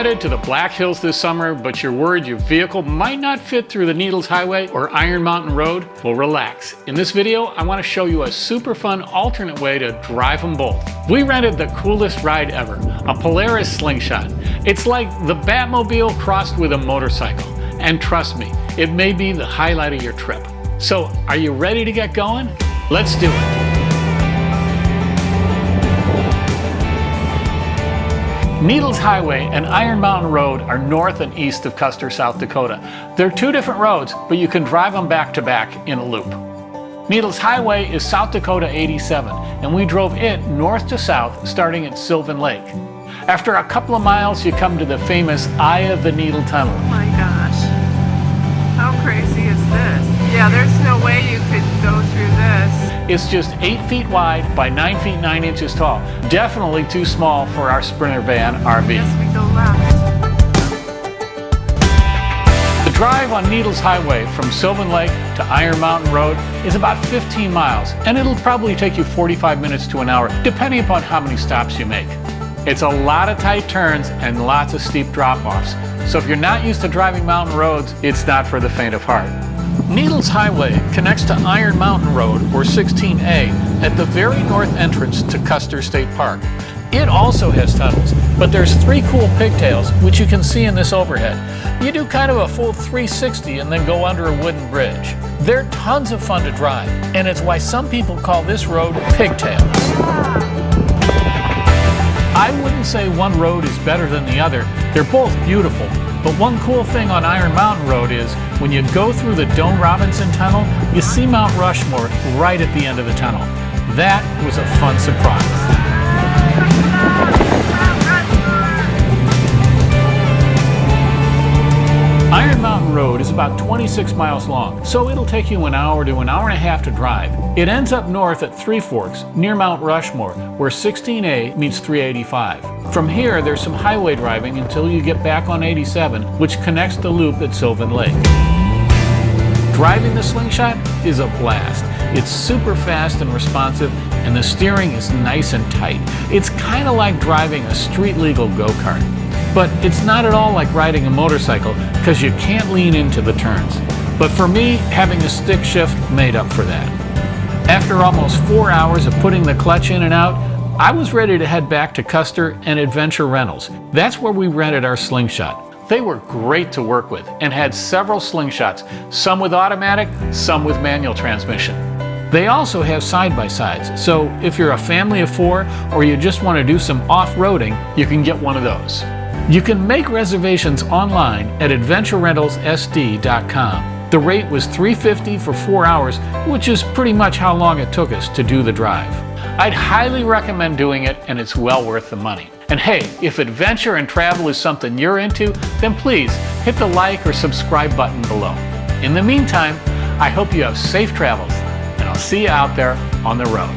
headed to the Black Hills this summer, but you're worried your vehicle might not fit through the Needles Highway or Iron Mountain Road? Well, relax. In this video, I want to show you a super fun alternate way to drive them both. We rented the coolest ride ever, a Polaris Slingshot. It's like the Batmobile crossed with a motorcycle. And trust me, it may be the highlight of your trip. So, are you ready to get going? Let's do it. Needles Highway and Iron Mountain Road are north and east of Custer, South Dakota. They're two different roads, but you can drive them back to back in a loop. Needles Highway is South Dakota 87, and we drove it north to south, starting at Sylvan Lake. After a couple of miles, you come to the famous Eye of the Needle Tunnel. Oh my gosh, how crazy is this? Yeah, there's no way you could go through this. It's just 8 feet wide by 9 feet 9 inches tall. Definitely too small for our Sprinter van RV. Yes, we go left. The drive on Needles Highway from Sylvan Lake to Iron Mountain Road is about 15 miles, and it'll probably take you 45 minutes to an hour, depending upon how many stops you make. It's a lot of tight turns and lots of steep drop-offs, so if you're not used to driving mountain roads, it's not for the faint of heart. Needles Highway connects to Iron Mountain Road, or 16A, at the very north entrance to Custer State Park. It also has tunnels, but there's 3 cool pigtails, which you can see in this overhead. You do kind of a full 360 and then go under a wooden bridge. They're tons of fun to drive, and it's why some people call this road Pigtails. I wouldn't say one road is better than the other. They're both beautiful. But one cool thing on Iron Mountain Road is, when you go through the Doane Robinson Tunnel, you see Mount Rushmore right at the end of the tunnel. That was a fun surprise. Iron Mountain Road is about 26 miles long, so it'll take you an hour to an hour and a half to drive. It ends up north at Three Forks, near Mount Rushmore, where 16A meets 385. From here, there's some highway driving until you get back on 87, which connects the loop at Sylvan Lake. Driving the Slingshot is a blast. It's super fast and responsive, and the steering is nice and tight. It's kind of like driving a street-legal go-kart. But it's not at all like riding a motorcycle, because you can't lean into the turns. But for me, having a stick shift made up for that. After almost 4 hours of putting the clutch in and out, I was ready to head back to Custer and Adventure Rentals. That's where we rented our Slingshot. They were great to work with and had several Slingshots, some with automatic, some with manual transmission. They also have side-by-sides, so if you're a family of 4 or you just want to do some off-roading, you can get one of those. You can make reservations online at adventurerentalssd.com. The rate was $350 for 4 hours, which is pretty much how long it took us to do the drive. I'd highly recommend doing it, and it's well worth the money. And hey, if adventure and travel is something you're into, then please hit the like or subscribe button below. In the meantime, I hope you have safe travels, and I'll see you out there on the road.